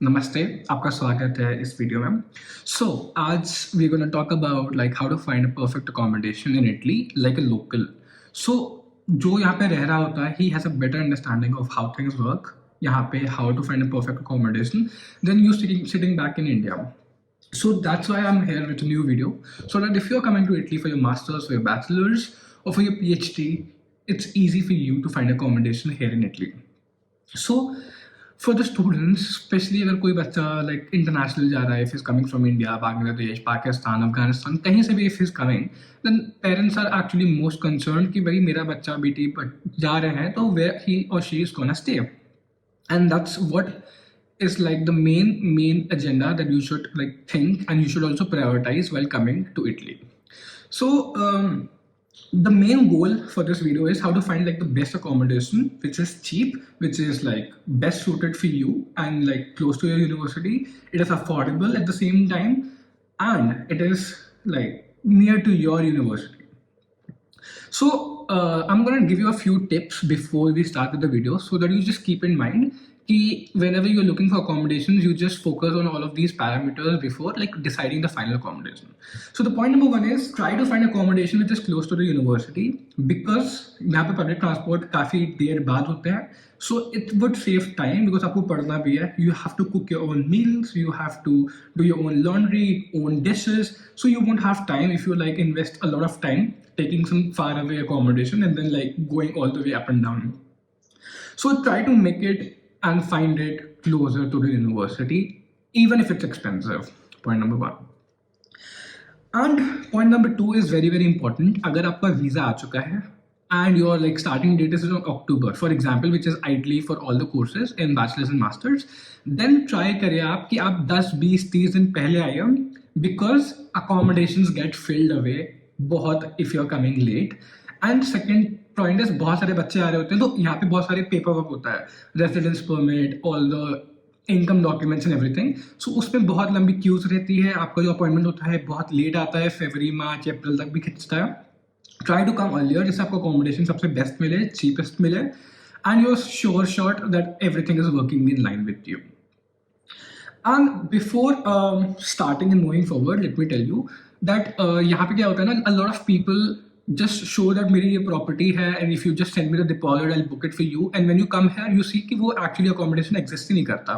नमस्ते, आपका स्वागत है इस वीडियो में। आज we gonna talk about like how to find a perfect accommodation in Italy like a local. जो यहाँ पे रह रहा होता है he has a better understanding of how things work यहाँ पे, how to find a perfect accommodation then you sitting back in India. So that's why I'm here with a new video, so that if you're coming to Italy for your master's, for your bachelor's, or for your PhD, it's easy for you to find accommodation here in Italy. So for the students, especially अगर कोई बच्चा like international जा रहा है, if he's coming from India, Bangladesh, Pakistan, Afghanistan, कहीं से भी if he's coming, then parents are actually most concerned कि भाई मेरा बच्चा बेटी जा रहे हैं तो where he or she is gonna stay, and that's what is like the main agenda that you should like think and you should also prioritize while coming to Italy. So the main goal for this video is how to find like the best accommodation which is cheap, which is like best suited for you and like close to your university. It is affordable at the same time and it is like near to your university. So I'm going to give you a few tips before we start with the video so that you just keep in mind कि whenever you're looking for accommodations, you just focus on all of these parameters before like deciding the final accommodation. So the point number one is try to find accommodation which is close to the university, because यहाँ पे public transport काफ़ी देर बाद होते हैं, so it would save time because आपको पढ़ना भी है, you have to cook your own meals, you have to do your own laundry, own dishes, so you won't have time if you like invest a lot of time taking some far away accommodation and then like going all the way up and down. So try to make it and find it closer to the university, even if it's expensive. Point number one. And point number two is very important. अगर आपका visa आ चुका है and your like starting date is on October, for example, which is IDLI for all the courses in bachelor's and masters, then try करिए आप कि आप 10, 20, 30 दिन पहले आइए, because accommodations get filled away बहुत if you're coming late. And second point is बहुत सारे बच्चे आ रहे होते हैं तो यहाँ पे बहुत सारे पेपर वर्क होता है, residence permit, all the income documents and everything. So उसमें बहुत लंबी क्यूज रहती है, आपका जो अपॉइंटमेंट होता है बहुत लेट आता है, फरवरी, मार्च, अप्रैल तक भी खिंचता है. ट्राई टू कम अर्लियर जिससे आपको अकोमोडेशन सबसे बेस्ट मिले, चीपेस्ट मिले, and you are sure shot that everything is working in line with you. And before starting and moving forward, let me tell you that यहाँ पे क्या होता है ना, a lot of people just show that मेरी ये property है and if you just send me the deposit, I'll book it for you. And when you come here, you see कि वो actually accommodation exist ही नहीं करता.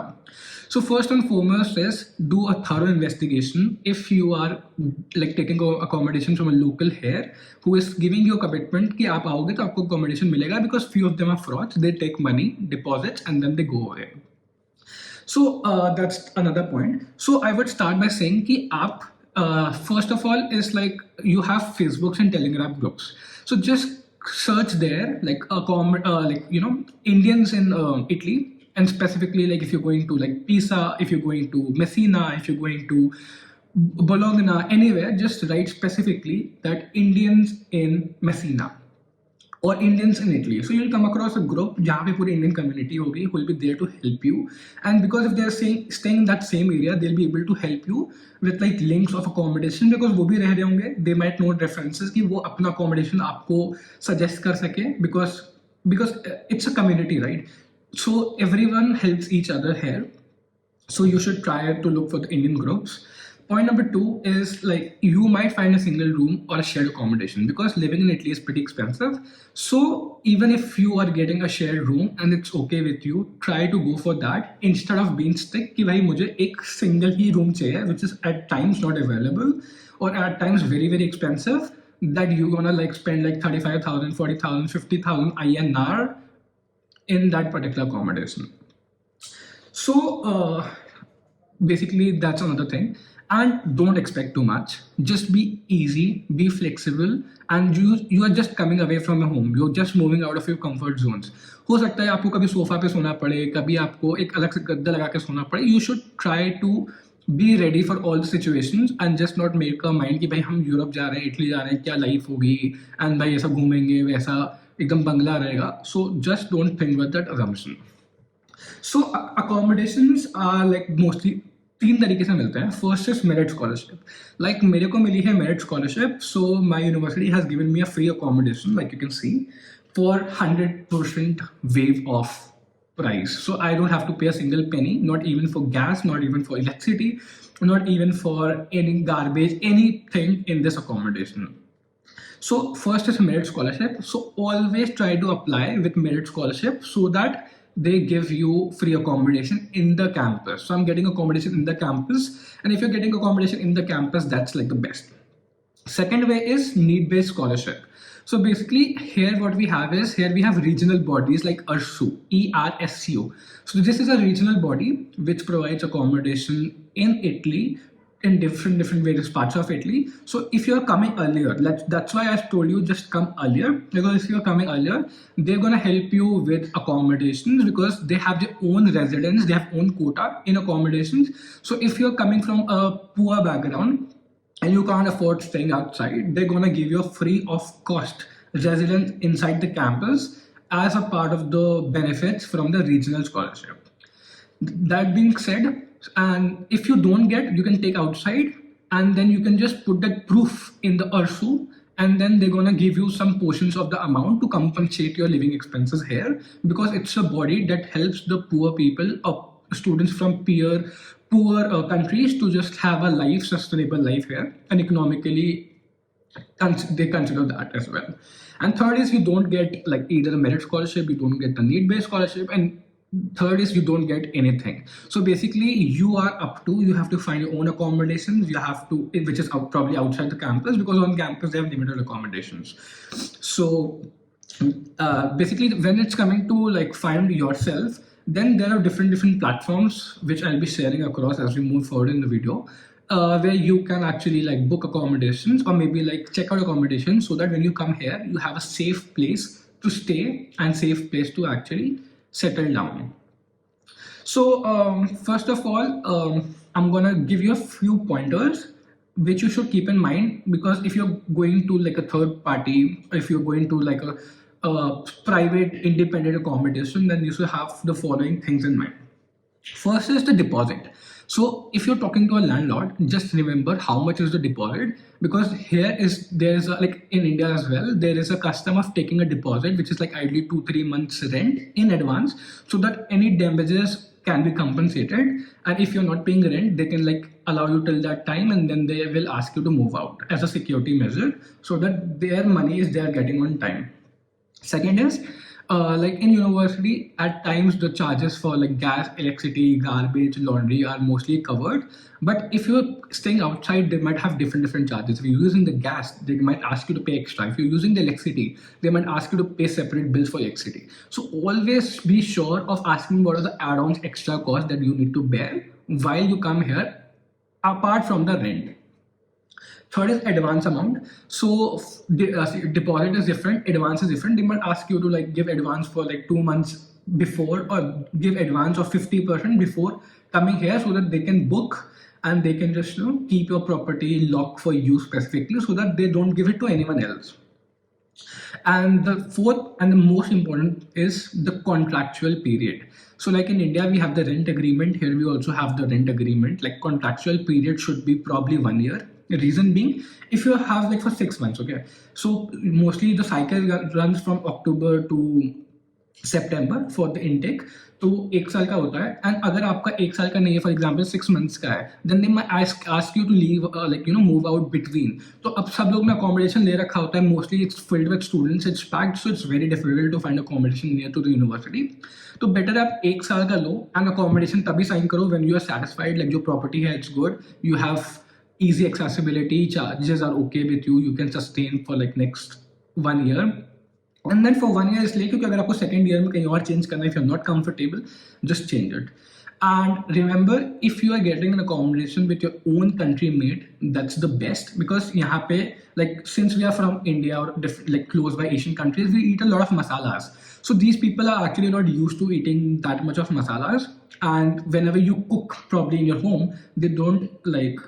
So first and foremost is do a thorough investigation. If you are like taking accommodation from a local here who is giving you a commitment कि आप आओगे तो आपको accommodation मिलेगा, because few of them are frauds. They take money, deposits, and then they go away. So that's another point. So I would start by saying कि आप first of all is like you have Facebooks and Telegram groups. So just search there like like you know Indians in Italy, and specifically like if you're going to like Pisa, if you're going to Messina, if you're going to Bologna, anywhere, just write specifically that Indians in Messina or Indians in Italy. So you'll come across a group जहाँ पे पूरी Indian community होगी who will be there to help you, and because if they are staying in that same area, they'll be able to help you with like links of accommodation, because वो भी रह रहे होंगे, they might know references कि वो अपना accommodation आपको suggest कर सके, because it's a community, right? So everyone helps each other here. So you should try to look for the Indian groups. Point number two is like you might find a single room or a shared accommodation, because living in Italy is pretty expensive. So even if you are getting a shared room and it's okay with you, try to go for that instead of being stuck कि भाई मुझे एक single ही room चाहिए, which is at times not available or at times very expensive, that you're gonna like spend like 35,000, 40,000, 50,000 INR in that particular accommodation. So basically that's another thing. And don't expect too much. Just be easy, be flexible, and you are just coming away from your home. You're just moving out of your comfort zones. हो सकता है आपको कभी sofa पे सोना पड़े, कभी आपको एक अलग से गद्दा लगा के सोना पड़े. You should try to be ready for all the situations and just not make a mind कि भाई हम यूरोप जा रहे हैं, इटली जा रहे हैं, क्या लाइफ होगी, and भाई ऐसा घूमेंगे, वैसा एकदम बंगला रहेगा. So just don't think with that assumption. So accommodations are like mostly तीन तरीके से मिलते हैं. First is merit scholarship. Like मेरे को मिली है merit scholarship, so my university has given me a free accommodation, like you can see, for 100% wave of price. So I don't have to pay a single penny, not even for gas, not even for electricity, not even for any garbage, anything in this accommodation. So first is merit scholarship. So always try to apply with merit scholarship so that they give you free accommodation in the campus. So I'm getting accommodation in the campus, and if you're getting accommodation in the campus, that's like the best. Second way is need-based scholarship. So basically here what we have is, here we have regional bodies like ERSU, ERSU. So this is a regional body which provides accommodation in Italy, in different various parts of Italy. So if you're coming earlier, that's why I told you just come earlier, because if you're coming earlier, they're gonna help you with accommodations because they have their own residents, they have own quota in accommodations. So if you're coming from a poor background and you can't afford staying outside, they're gonna give you a free of cost residence inside the campus as a part of the benefits from the regional scholarship. That being said, and if you don't get, you can take outside and then you can just put that proof in the URSU, and then they're gonna give you some portions of the amount to compensate your living expenses here, because it's a body that helps the poor people, students from poor countries to just have a sustainable life here, and economically they consider that as well. And third is you don't get like either a merit scholarship, you don't get the need-based scholarship, and third is you don't get anything. So basically you have to find your own accommodations, which is probably outside the campus, because on campus they have limited accommodations. So basically when it's coming to like find yourself, then there are different platforms which I'll be sharing across as we move forward in the video, where you can actually like book accommodations or maybe like check out accommodations, so that when you come here you have a safe place to stay and safe place to actually settle down. So first of all, I'm gonna give you a few pointers which you should keep in mind, because if you're going to like a third party, or if you're going to like a private independent accommodation, then you should have the following things in mind. First is the deposit. So if you're talking to a landlord, just remember how much is the deposit, because there's like in India as well, there is a custom of taking a deposit which is like ideally 2-3 months rent in advance, so that any damages can be compensated. And if you're not paying rent, they can like allow you till that time, and then they will ask you to move out as a security measure, so that their money is they're getting on time. Second is like in university, at times the charges for like gas, electricity, garbage, laundry are mostly covered. But if you're staying outside, they might have different charges. If you're using the gas, they might ask you to pay extra. If you're using the electricity, they might ask you to pay separate bills for electricity. So always be sure of asking what are the add-ons, extra costs that you need to bear while you come here, apart from the rent. Third is advance amount. So deposit is different, advance is different. They might ask you to like give advance for like 2 months before, or give advance of 50% before coming here, so that they can book and they can just keep your property locked for you specifically, so that they don't give it to anyone else. And the fourth and the most important is the contractual period. So like in India, we have the rent agreement. Here we also have the rent agreement. Like contractual period should be probably 1 year. The reason being, if you have like for 6 months, okay, so mostly the cycle runs from October to September for the intake. तो 1 साल का होता है, and अगर आपका 1 साल का नहीं है, for example 6 months का है, then they might ask you to leave move out between. तो अब सब लोग ने accommodation ले रखा होता है, mostly it's filled with students, it's packed, so it's very difficult to find accommodation near to the university. तो better आप 1 साल का लो, and accommodation तभी sign करो when you are satisfied, like जो property है it's good, you have easy accessibility, charges are okay with you, you can sustain for like next 1 year. And then for 1 year इसलिए क्योंकि अगर आपको second year में कहीं और change करना है, if you're not comfortable, just change it. And remember, if you are getting an accommodation with your own country mate, that's the best, because यहाँ पे like since we are from India or like close by Asian countries, we eat a lot of masalas. So these people are actually not used to eating that much of masalas, and whenever you cook probably in your home, they don't like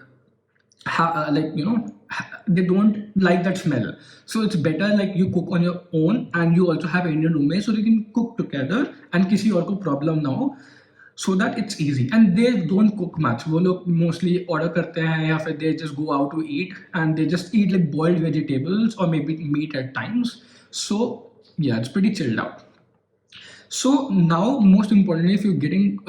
they don't like that smell. So it's better like you cook on your own, and you also have Indian roommates, so you can cook together and किसी और को problem ना हो, so that it's easy. And they don't cook much. वो लोग mostly order करते हैं, या फिर they just go out to eat, and they just eat like boiled vegetables or maybe meat at times. So yeah, it's pretty chilled out. So now, most importantly, if you're getting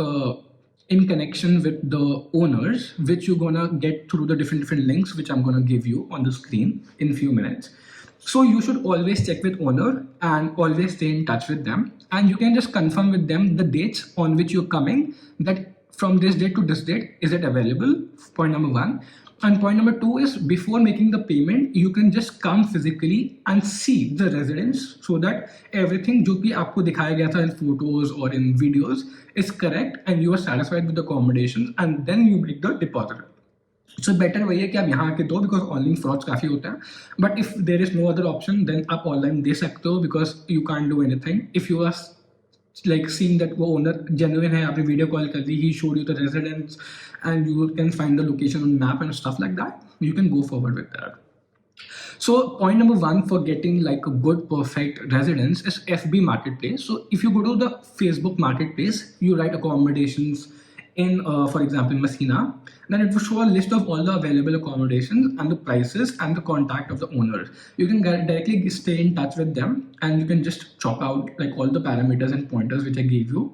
in connection with the owners, which you're gonna get through the different links, which I'm gonna give you on the screen in few minutes. So you should always check with owner and always stay in touch with them. And you can just confirm with them the dates on which you're coming, that from this date to this date, is it available? Point number one. And point number two is, before making the payment, you can just come physically and see the residence, so that everything जो कि आपको दिखाया गया था in photos or in videos is correct and you are satisfied with the accommodations, and then you make the deposit. So better वही है कि आप यहाँ आके दो, because ऑनलाइन फ्रॉड्स काफ़ी होता है. But if there is no other option, then आप ऑनलाइन दे सकते हो, because you can't do anything. If you are like seeing that वो owner genuine है, आपने video call कर दी, he showed you the residence and you can find the location on map and stuff like that, you can go forward with that. So point number one for getting like a good perfect residence is FB marketplace. So if you go to the Facebook marketplace, you write accommodations in for example Messina, then it will show a list of all the available accommodations and the prices and the contact of the owners. You can directly stay in touch with them and you can just chalk out like all the parameters and pointers which I gave you.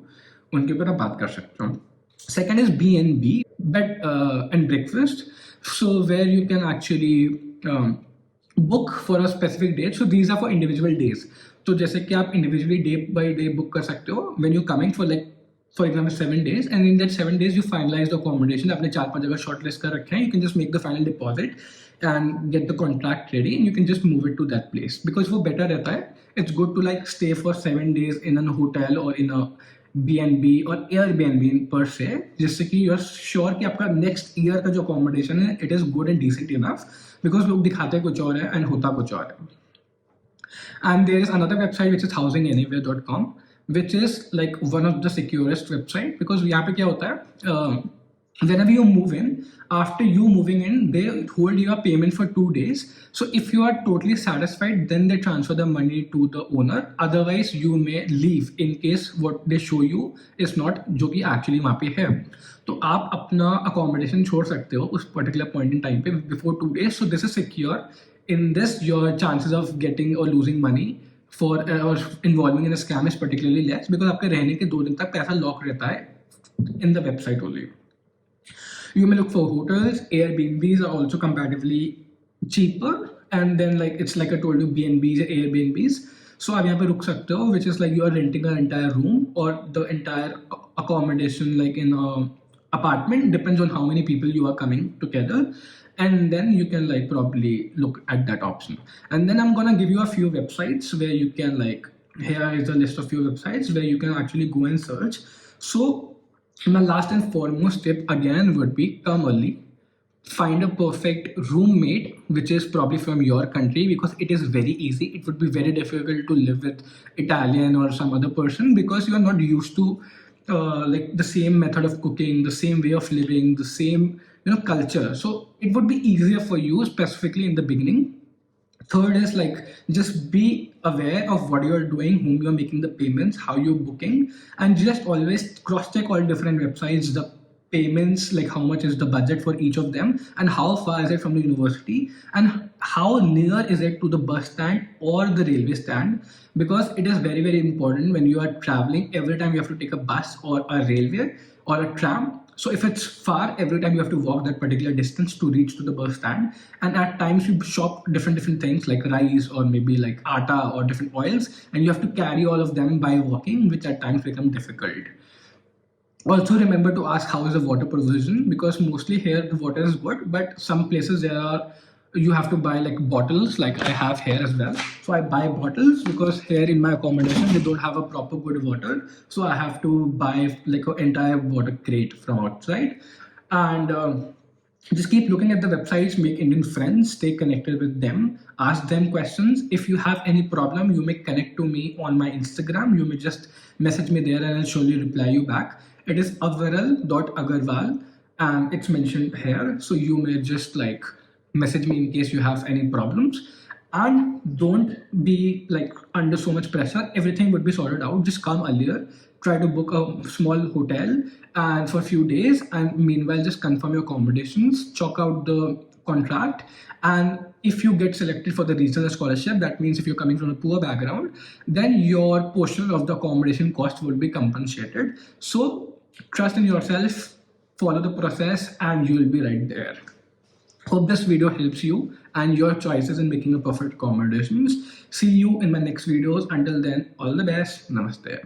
उनके ऊपर आप बात कर सकते हो. Second is B&B, bed and breakfast. So where you can actually book for a specific date. So these are for individual days. तो जैसे कि आप individually day by day book कर सकते हो when you're coming for like for example 7 days, and in that 7 days you finalize the accommodation. आपने 4-5 जगह shortlist कर रखे हैं, you can just make the final deposit and get the contract ready and you can just move it to that place, because वो better रहता है. It's good to like stay for 7 days in a hotel or in a B&B or Airbnb per se, जिससे कि you are sure कि आपका next year का जो accommodation है it is good and decent enough, because लोग दिखाते कुछ और है and होता कुछ और है. And there is another website which is housinganywhere.com, which is like one of the securest website, because यहाँ पे क्या होता है, whenever you move in, after you moving in, they hold your payment for 2 days. So if you are totally satisfied, then they transfer the money to the owner. Otherwise, you may leave in case what they show you is not जो कि actually वहाँ पे है. तो आप अपना accommodation छोड़ सकते हो उस particular point in time पे before 2 days. So this is secure. In this, your chances of getting or losing money for or involving in a scam is particularly less, because आपके रहने के 2 दिन तक पैसा लॉक रहता है in the website only. You may look for hotels. Airbnbs are also comparatively cheaper, and then like it's like I told you, B&Bs, Airbnbs. So आप यहाँ पे रुक सकते हो, which is like you are renting an entire room or the entire accommodation like in a apartment, depends on how many people you are coming together. And then you can like probably look at that option. And then I'm gonna give you a few websites where you can like, here is a list of few websites where you can actually go and search. So my last and foremost tip again would be, come early, find a perfect roommate which is probably from your country, because it is very easy. It would be very difficult to live with Italian or some other person, because you are not used to like the same method of cooking, the same way of living, the same culture. So it would be easier for you, specifically in the beginning. Third is like, just be aware of what you're doing, whom you're making the payments, how you're booking, and just always cross check all different websites, the payments, like how much is the budget for each of them, and how far is it from the university, and how near is it to the bus stand or the railway stand, because it is very, very important when you are traveling. Every time you have to take a bus or a railway or a tram. So if it's far, every time you have to walk that particular distance to reach to the bus stand. And at times you shop different things like rice or maybe like atta or different oils, and you have to carry all of them by walking, which at times become difficult. Also remember to ask how is the water provision, because mostly here the water is good, but some places you have to buy like bottles, like I have here as well. So I buy bottles because here in my accommodation they don't have a proper good water, so I have to buy like an entire water crate from outside. And just keep looking at the websites, make Indian friends, stay connected with them, ask them questions. If you have any problem, you may connect to me on my Instagram. You may just message me there and I'll surely reply you back. It is avaral.agarwal and it's mentioned here, so you may just like message me in case you have any problems. And don't be like under so much pressure. Everything would be sorted out. Just come earlier, try to book a small hotel and for a few days, and meanwhile just confirm your accommodations, chalk out the contract. And if you get selected for the regional scholarship, that means if you're coming from a poor background, then your portion of the accommodation cost would be compensated. So trust in yourself, follow the process, and you will be right there. Hope this video helps you and your choices in making a perfect accommodations. See you in my next videos. Until then, all the best. Namaste.